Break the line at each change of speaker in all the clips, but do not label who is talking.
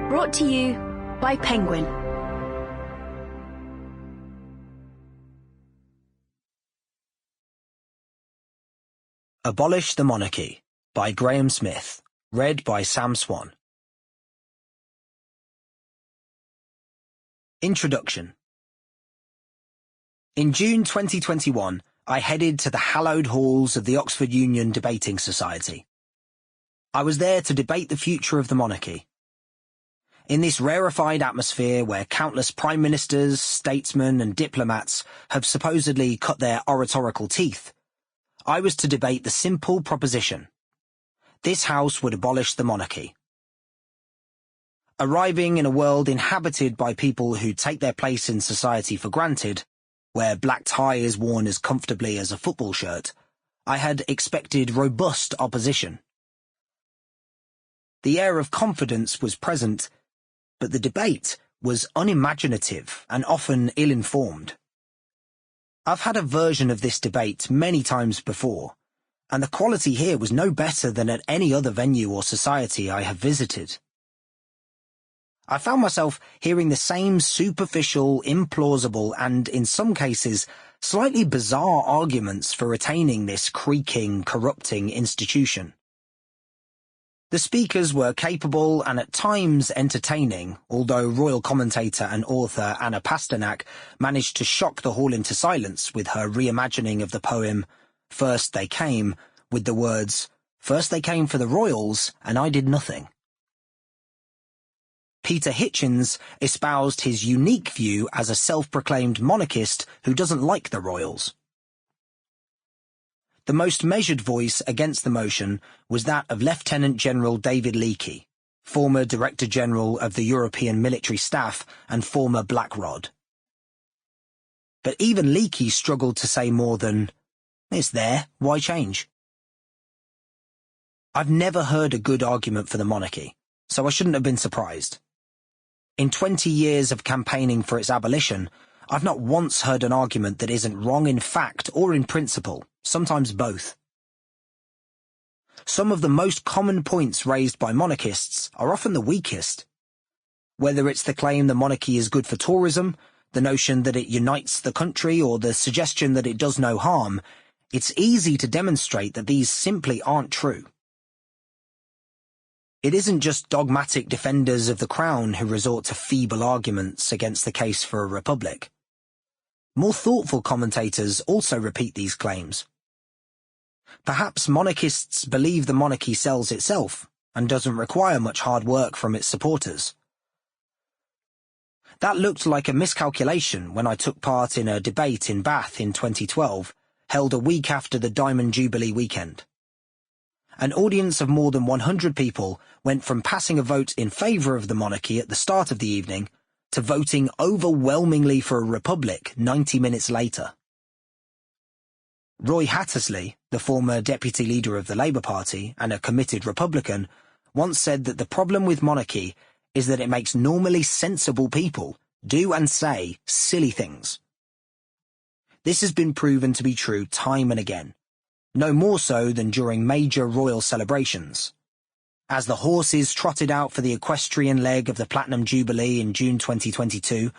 Brought to you by Penguin.
Abolish the Monarchy by Graham Smith. Read by Sam Swann. Introduction. In June 2021, I headed to the hallowed halls of the Oxford Union Debating Society. I was there to debate the future of the monarchy. In this rarefied atmosphere where countless prime ministers, statesmen and diplomats have supposedly cut their oratorical teeth, I was to debate the simple proposition: this house would abolish the monarchy. Arriving in a world inhabited by people who take their place in society for granted, where black tie is worn as comfortably as a football shirt, I had expected robust opposition. The air of confidence was present, but the debate was unimaginative and often ill-informed. I've had a version of this debate many times before, and the quality here was no better than at any other venue or society I have visited. I found myself hearing the same superficial, implausible, and, in some cases, slightly bizarre arguments for retaining this creaking, corrupting institution. The speakers were capable and at times entertaining, although royal commentator and author Anna Pasternak managed to shock the hall into silence with her reimagining of the poem First They Came, with the words, "First they came for the royals, and I did nothing." Peter Hitchens espoused his unique view as a self-proclaimed monarchist who doesn't like the royals. The most measured voice against the motion was that of Lieutenant General David Leakey, former Director General of the European Military Staff and former Black Rod. But even Leakey struggled to say more than, "It's there, why change?" I've never heard a good argument for the monarchy, so I shouldn't have been surprised. In 20 years of campaigning for its abolition, I've not once heard an argument that isn't wrong in fact or in principle, sometimes both. Some of the most common points raised by monarchists are often the weakest. Whether it's the claim the monarchy is good for tourism, the notion that it unites the country, or the suggestion that it does no harm, it's easy to demonstrate that these simply aren't true. It isn't just dogmatic defenders of the crown who resort to feeble arguments against the case for a republic. More thoughtful commentators also repeat these claims. Perhaps monarchists believe the monarchy sells itself and doesn't require much hard work from its supporters. That looked like a miscalculation when I took part in a debate in Bath in 2012, held a week after the Diamond Jubilee weekend. An audience of more than 100 people went from passing a vote in favour of the monarchy at the start of the evening to voting overwhelmingly for a republic 90 minutes later. Roy Hattersley, the former deputy leader of the Labour Party and a committed Republican, once said that the problem with monarchy is that it makes normally sensible people do and say silly things. This has been proven to be true time and again, no more so than during major royal celebrations. As the horses trotted out for the equestrian leg of the Platinum Jubilee in June 2022,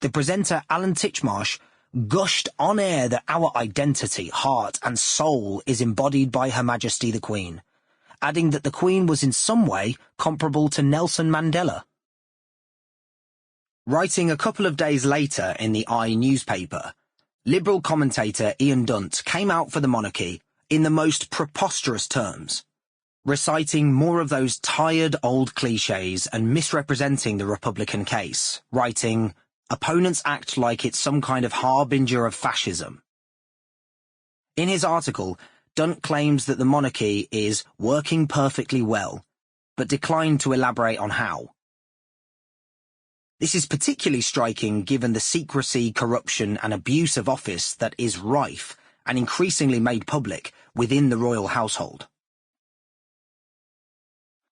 the presenter Alan Titchmarsh gushed on air that our identity, heart and soul is embodied by Her Majesty the Queen, adding that the Queen was in some way comparable to Nelson Mandela. Writing a couple of days later in the I newspaper, Liberal commentator Ian Dunt came out for the monarchy in the most preposterous terms, reciting more of those tired old cliches and misrepresenting the Republican case, writing, "Opponents act like it's some kind of harbinger of fascism." In his article, Dunt claims that the monarchy is working perfectly well, but declined to elaborate on how. This is particularly striking given the secrecy, corruption and abuse of office that is rife and increasingly made public within the royal household.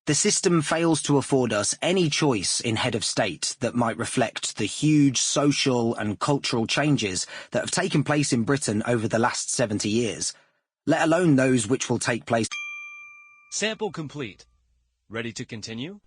The system fails to afford us any choice in head of state that might reflect the huge social and cultural changes that have taken place in Britain over the last 70 years, let alone those which will take place.
Sample complete. Ready to continue?